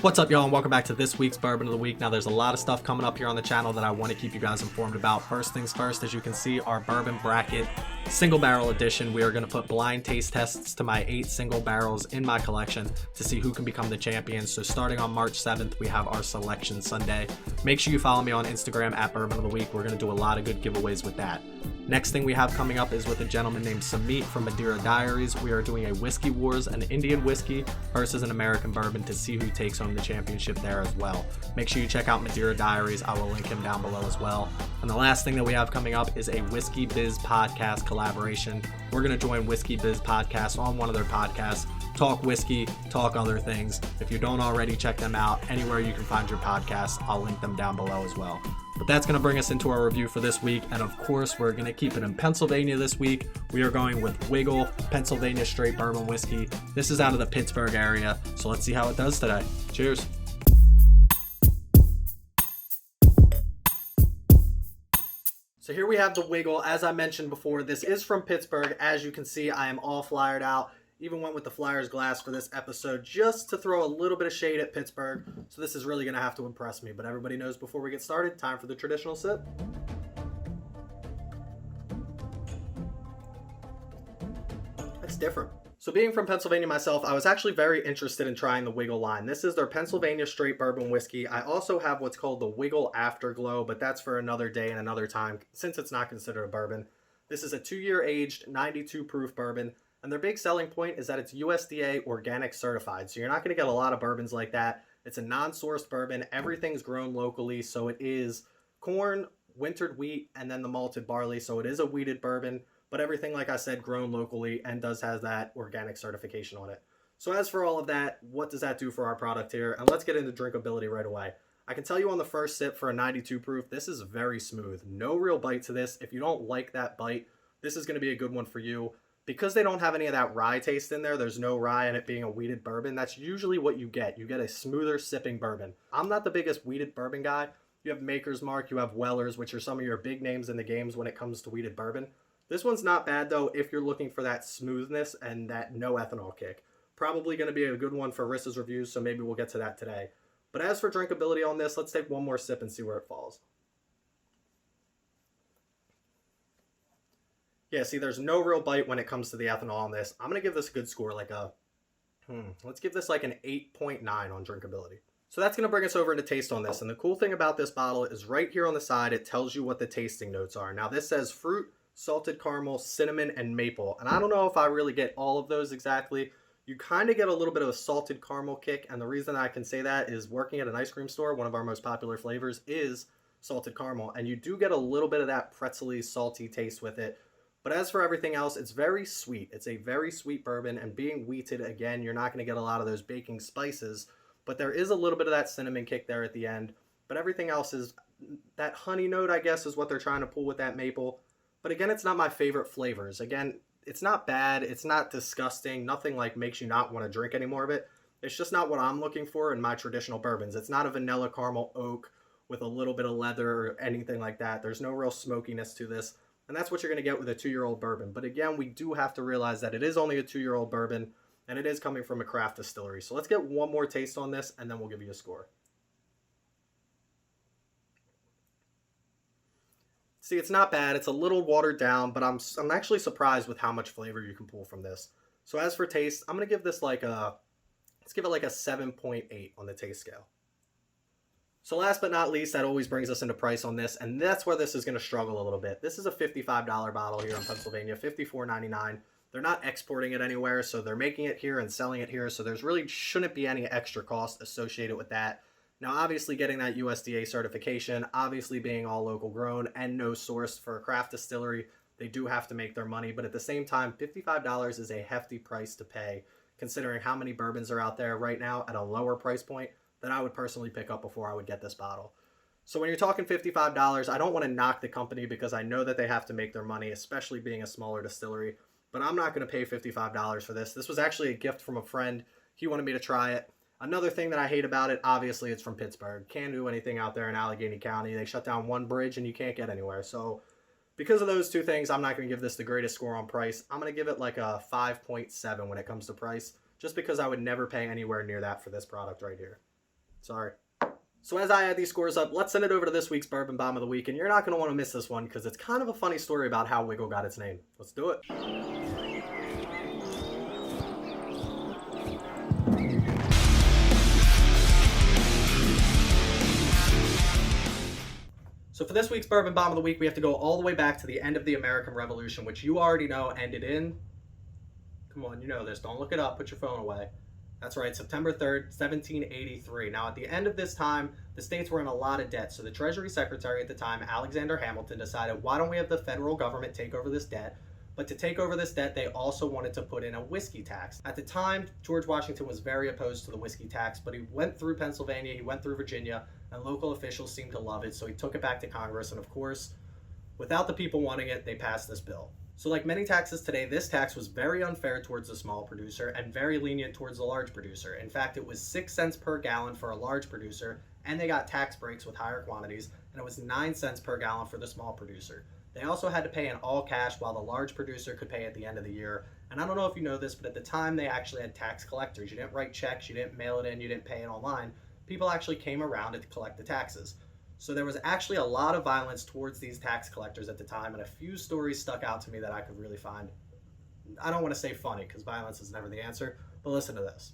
What's up, y'all, and welcome back to this week's Bourbon of the Week. Now, there's a lot of stuff coming up here on the channel that I want to keep you guys informed about. First things first, as you can see, our Bourbon Bracket Single Barrel Edition. We are going to put blind taste tests to my 8 single barrels in my collection to see who can become the champion. So starting on March 7th, we have our Selection Sunday. Make sure you follow me on Instagram at Bourbon of the Week. We're going to do a lot of good giveaways with that. Next thing we have coming up is with a gentleman named Samit from Madeira Diaries. We are doing a Whiskey Wars, an Indian whiskey versus an American bourbon to see who takes home the championship there as well. Make sure you check out Madeira Diaries. I will link him down below as well. And the last thing that we have coming up is a Whiskey Biz podcast collaboration. We're going to join Whiskey Biz podcast on one of their podcasts. Talk whiskey, talk other things. If you don't already, check them out anywhere you can find your podcasts. I'll link them down below as well. But that's going to bring us into our review for this week. And of course, we're going to keep it in Pennsylvania this week. We are going with Wigle Pennsylvania Straight Bourbon Whiskey. This is out of the Pittsburgh area. So let's see how it does today. Cheers. So here we have the Wigle. As I mentioned before, this is from Pittsburgh. As you can see, I am all flyered out. Even went with the Flyers glass for this episode just to throw a little bit of shade at Pittsburgh. So this is really going to have to impress me. But everybody knows before we get started, time for the traditional sip. It's different. So being from Pennsylvania myself, I was actually very interested in trying the Wigle line. This is their Pennsylvania Straight Bourbon Whiskey. I also have what's called the Wigle Afterglow, but that's for another day and another time since it's not considered a bourbon. This is a 2-year aged, 92 proof bourbon. And their big selling point is that it's USDA organic certified. So you're not going to get a lot of bourbons like that. It's a non-sourced bourbon. Everything's grown locally. So it is corn, wintered wheat, and then the malted barley. So it is a wheated bourbon, but everything, like I said, grown locally and does have that organic certification on it. So as for all of that, what does that do for our product here? And let's get into drinkability right away. I can tell you on the first sip for a 92 proof, this is very smooth. No real bite to this. If you don't like that bite, this is going to be a good one for you. Because they don't have any of that rye taste in there, there's no rye in it being a wheated bourbon. That's usually what you get. You get a smoother sipping bourbon. I'm not the biggest wheated bourbon guy. You have Maker's Mark, you have Weller's, which are some of your big names in the games when it comes to wheated bourbon. This one's not bad though if you're looking for that smoothness and that no ethanol kick. Probably going to be a good one for Rissa's reviews, so maybe we'll get to that today. But as for drinkability on this, let's take one more sip and see where it falls. Yeah, see, there's no real bite when it comes to the ethanol on this. I'm going to give this a good score, like a, let's give this like an 8.9 on drinkability. So that's going to bring us over into taste on this. And the cool thing about this bottle is right here on the side, it tells you what the tasting notes are. Now this says fruit, salted caramel, cinnamon, and maple. And I don't know if I really get all of those exactly. You kind of get a little bit of a salted caramel kick. And the reason I can say that is working at an ice cream store, one of our most popular flavors is salted caramel. And you do get a little bit of that pretzely, salty taste with it. But as for everything else, it's very sweet. It's a very sweet bourbon, and being wheated, again, you're not going to get a lot of those baking spices, but there is a little bit of that cinnamon kick there at the end. But everything else is that honey note, I guess, is what they're trying to pull with that maple. But again, it's not my favorite flavors. Again, it's not bad. It's not disgusting. Nothing like makes you not want to drink any more of it. It's just not what I'm looking for in my traditional bourbons. It's not a vanilla caramel oak with a little bit of leather or anything like that. There's no real smokiness to this. And that's what you're going to get with a 2-year-old bourbon. But again, we do have to realize that it is only a 2-year-old bourbon, and it is coming from a craft distillery. So let's get one more taste on this, and then we'll give you a score. See, it's not bad. It's a little watered down, but I'm actually surprised with how much flavor you can pull from this. So as for taste, I'm going to give this like a, let's give it like a 7.8 on the taste scale. So last but not least, that always brings us into price on this, and that's where this is going to struggle a little bit. This is a $55 bottle here in Pennsylvania, $54.99. They're not exporting it anywhere, so they're making it here and selling it here, so there's really shouldn't be any extra cost associated with that. Now, obviously getting that USDA certification, obviously being all local grown and no source for a craft distillery, they do have to make their money, but at the same time, $55 is a hefty price to pay, considering how many bourbons are out there right now at a lower price point that I would personally pick up before I would get this bottle. So when you're talking $55, I don't want to knock the company because I know that they have to make their money, especially being a smaller distillery, but I'm not going to pay $55 for this. This was actually a gift from a friend. He wanted me to try it. Another thing that I hate about it, obviously it's from Pittsburgh. Can't do anything out there in Allegheny County. They shut down one bridge and you can't get anywhere. So because of those two things, I'm not going to give this the greatest score on price. I'm going to give it like a 5.7 when it comes to price, just because I would never pay anywhere near that for this product right here. Sorry. So as I add these scores up, let's send it over to this week's Bourbon Bomb of the Week, and you're not going to want to miss this one because it's kind of a funny story about how Wigle got its name. Let's do it. So for this week's Bourbon Bomb of the Week, we have to go all the way back to the end of the American Revolution, which you already know ended in... Come on, you know this. Don't look it up. Put your phone away. That's right, September 3rd, 1783. Now, at the end of this time, the states were in a lot of debt. So the Treasury Secretary at the time, Alexander Hamilton, decided, why don't we have the federal government take over this debt? But to take over this debt, they also wanted to put in a whiskey tax. At the time, George Washington was very opposed to the whiskey tax, but he went through Pennsylvania, he went through Virginia, and local officials seemed to love it, so he took it back to Congress. And of course, without the people wanting it, they passed this bill. So like many taxes today, this tax was very unfair towards the small producer and very lenient towards the large producer. In fact, it was 6 cents per gallon for a large producer, and they got tax breaks with higher quantities, and it was 9 cents per gallon for the small producer. They also had to pay in all cash, while the large producer could pay at the end of the year. And I don't know if you know this, but at the time they actually had tax collectors. You didn't write checks, you didn't mail it in, you didn't pay it online. People actually came around to collect the taxes. So there was actually a lot of violence towards these tax collectors at the time, and a few stories stuck out to me that I could really find. I don't want to say funny, because violence is never the answer, but listen to this.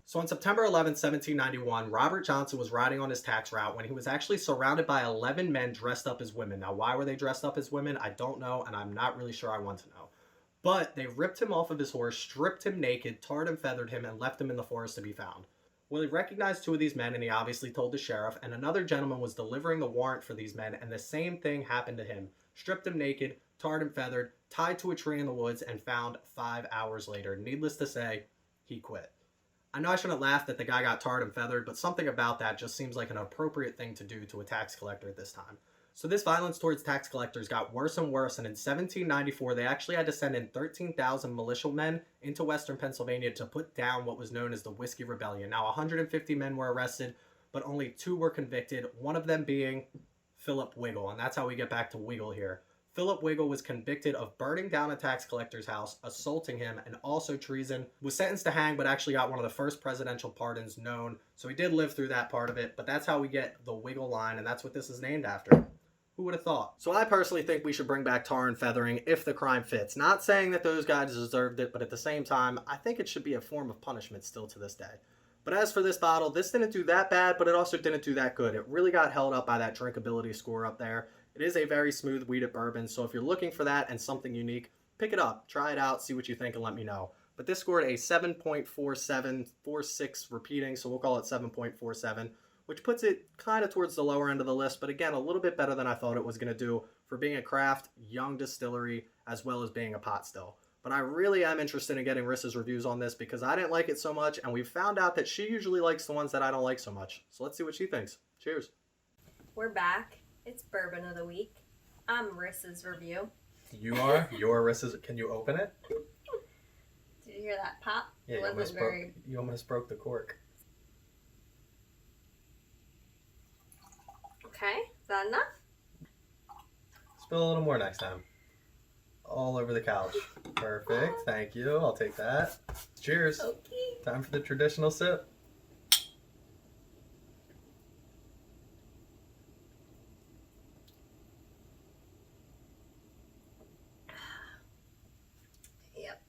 So on September 11th, 1791, Robert Johnson was riding on his tax route when he was actually surrounded by 11 men dressed up as women. Now, why were they dressed up as women? I don't know, and I'm not really sure I want to know. But they ripped him off of his horse, stripped him naked, tarred and feathered him, and left him in the forest to be found. Well, he recognized 2 of these men, and he obviously told the sheriff, and another gentleman was delivering the warrant for these men, and the same thing happened to him. Stripped him naked, tarred and feathered, tied to a tree in the woods, and found 5 hours later. Needless to say, he quit. I know I shouldn't laugh that the guy got tarred and feathered, but something about that just seems like an appropriate thing to do to a tax collector at this time. So this violence towards tax collectors got worse and worse, and in 1794, they actually had to send in 13,000 militiamen into western Pennsylvania to put down what was known as the Whiskey Rebellion. Now, 150 men were arrested, but only 2 were convicted, one of them being Philip Wigle, and that's how we get back to Wigle here. Philip Wigle was convicted of burning down a tax collector's house, assaulting him, and also treason. Was sentenced to hang, but actually got one of the first presidential pardons known, so he did live through that part of it, but that's how we get the Wigle line, and that's what this is named after. Who would have thought? So I personally think we should bring back tar and feathering if the crime fits. Not saying that those guys deserved it, but at the same time, I think it should be a form of punishment still to this day. But as for this bottle, this didn't do that bad, but it also didn't do that good. It really got held up by that drinkability score up there. It is a very smooth wheated bourbon, so if you're looking for that and something unique, pick it up, try it out, see what you think, and let me know. But this scored a 7.4746 repeating, so we'll call it 7.47. Which puts it kind of towards the lower end of the list, but again, a little bit better than I thought it was going to do for being a craft, young distillery, as well as being a pot still. But I really am interested in getting Rissa's reviews on this because I didn't like it so much, and we've found out that she usually likes the ones that I don't like so much. So let's see what she thinks. Cheers. We're back. It's Bourbon of the Week. I'm Rissa's review. You are? You're Rissa's. Can you open it? Did you hear that pop? Yeah, you almost broke the cork. Okay, is that enough? Spill a little more next time. All over the couch. Perfect, thank you. I'll take that. Cheers. Okay. Time for the traditional sip. Yep,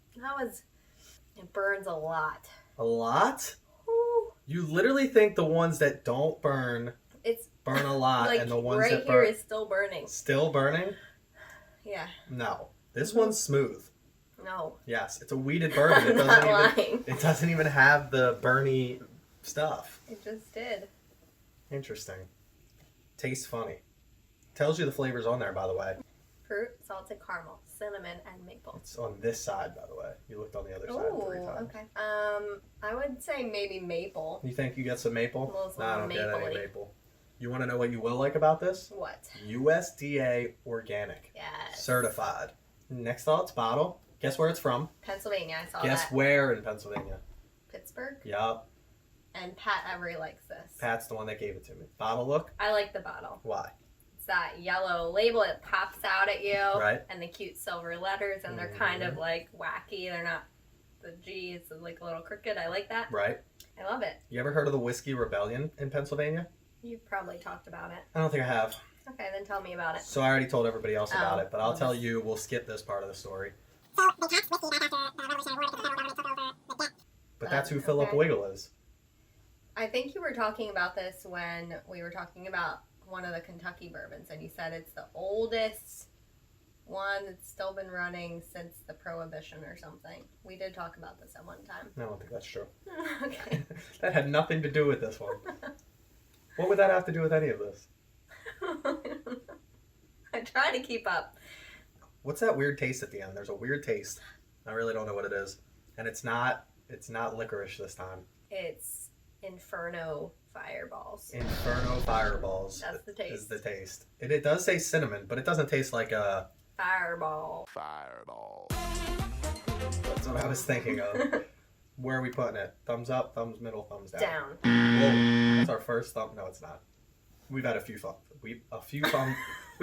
it burns a lot. A lot? Ooh. You literally think the ones that don't burn burn a lot, like and the ones right that here burn is still burning. Still burning? Yeah. No. This one's smooth. No. Yes, it's a wheated bourbon. It doesn't even have the burny stuff. It just did. Interesting. Tastes funny. Tells you the flavors on there, by the way. Fruit, salted caramel, cinnamon, and maple. It's on this side, by the way. You looked on the other side 3 times. Okay. I would say maybe maple. You think you get some maple? Well, I don't get any maple-y. maple. You want to know what you will like about this? What? USDA organic. Yes. Certified. Next thoughts, bottle. Guess where it's from? Pennsylvania, I saw Guess that. where in Pennsylvania? Pittsburgh. Yup. And Pat Every likes this. Pat's the one that gave it to me. Bottle look? I like the bottle. Why? It's that yellow label. It pops out at you. Right. And the cute silver letters, and they're kind of like wacky. They're not the G is like a little crooked. I like that. Right. I love it. You ever heard of the Whiskey Rebellion in Pennsylvania? You've probably talked about it. I don't think I have. Okay, then tell me about it. So I already told everybody else about Oh. it, but I'll tell you, we'll skip this part of the story. But that's who Philip Okay. Wigle is. I think you were talking about this when we were talking about one of the Kentucky bourbons, and you said it's the oldest one that's still been running since the Prohibition or something. We did talk about this at one time. I don't think that's true. Okay. That had nothing to do with this one. What would that have to do with any of this? I try to keep up. What's that weird taste at the end? There's a weird taste. I really don't know what it is. And it's not licorice this time. It's Inferno Fireballs. Inferno Fireballs. That's the taste. Is the taste. It does say cinnamon, but it doesn't taste like a... Fireball. That's what I was thinking of. Where are we putting it? Thumbs up, thumbs middle, thumbs down. Down. Whoa, that's our first thumb. No, it's not. We've had a few thumbs. We've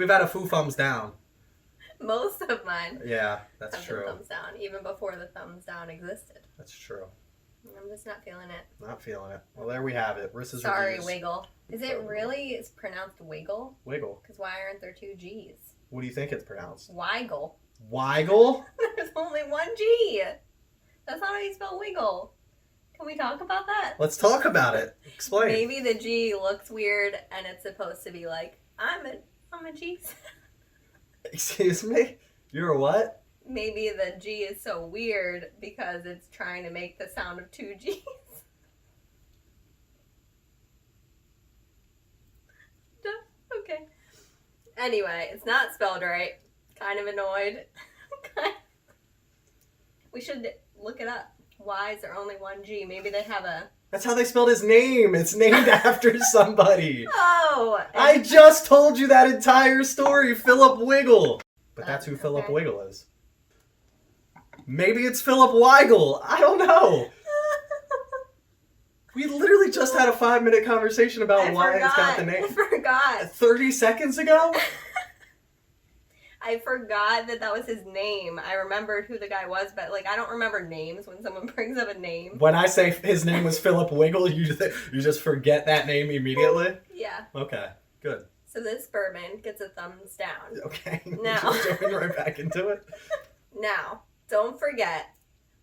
had a few thumbs down. Most of mine Yeah, that's have true. been thumbs down, even before the thumbs down existed. That's true. I'm just not feeling it. Not feeling it. Well, there we have it. Rissa's Sorry, reviews. Wiggle. Is it really? It's pronounced Wiggle? Wiggle. Because why aren't there two G's? What do you think it's pronounced? Wiggle. Weigel? There's only one G. That's not how you spell wiggle. Can we talk about that? Let's talk about it. Explain. Maybe the G looks weird and it's supposed to be like, I'm a G. Excuse me? You're a what? Maybe the G is so weird because it's trying to make the sound of two G's. Okay. Anyway, it's not spelled right. Kind of annoyed. We should look it up. Why is there only one G? Maybe they have a... That's how they spelled his name. It's named after somebody. Oh! I just told you that entire story, Philip Wiggle. But that's who Philip Okay. Wiggle is. Maybe it's Philip Weigel. I don't know. We literally just had a 5-minute conversation about why it's got the name. I forgot. 30 seconds ago? I forgot that was his name. I remembered who the guy was, but like I don't remember names when someone brings up a name. When I say his name was Philip Wiggle, you just forget that name immediately? Yeah. Okay, good. So this bourbon gets a thumbs down. Okay, Now. just jumping right back into it. Now, don't forget,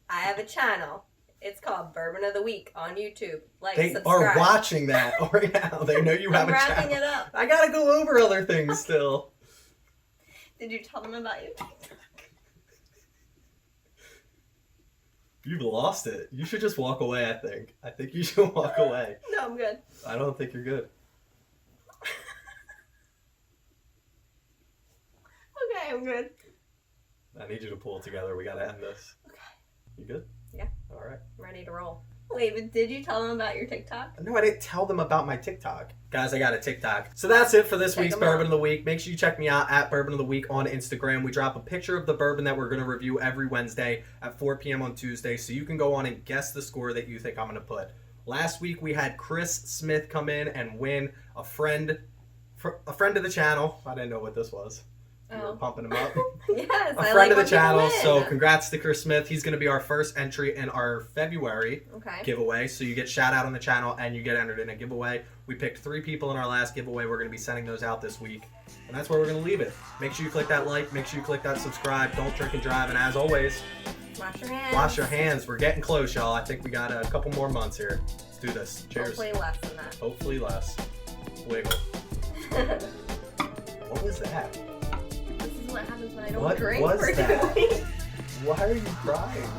I have a channel. It's called Bourbon of the Week on YouTube. Like, They subscribe. are watching that right now. They know you have I'm a wrapping channel. it up. I gotta go over other things still. Did you tell them about your TikTok? You've lost it. You should just walk away, I think. I think you should walk away. No, I'm good. I don't think you're good. Okay, I'm good. I need you to pull it together. We gotta end this. Okay. You good? Yeah. All right. I'm ready to roll. Wait, but did you tell them about your TikTok? No, I didn't tell them about my TikTok. Guys, I got a TikTok. So that's it for this Check week's 'em Bourbon out. of the Week. Make sure you check me out at Bourbon of the Week on Instagram. We drop a picture of the bourbon that we're going to review every Wednesday at 4 p.m. on Tuesday. So you can go on and guess the score that you think I'm going to put. Last week we had Chris Smith come in and win a friend of the channel. I didn't know what this was. You were Oh. pumping him up. Yes, A I friend like of the when people channel. win. So congrats to Chris Smith. He's going to be our first entry in our February Okay. giveaway. So you get shout out on the channel and you get entered in a giveaway. We picked 3 people in our last giveaway. We're going to be sending those out this week. And that's where we're going to leave it. Make sure you click that like. Make sure you click that subscribe. Don't drink and drive. And as always, Wash your hands. wash your hands. We're getting close, y'all. I think we got a couple more months here. Let's do this. Cheers. Hopefully less than that. Hopefully less. Wiggle. What was that? This is what happens when I don't What drink was for that? 2 weeks. Why are you crying?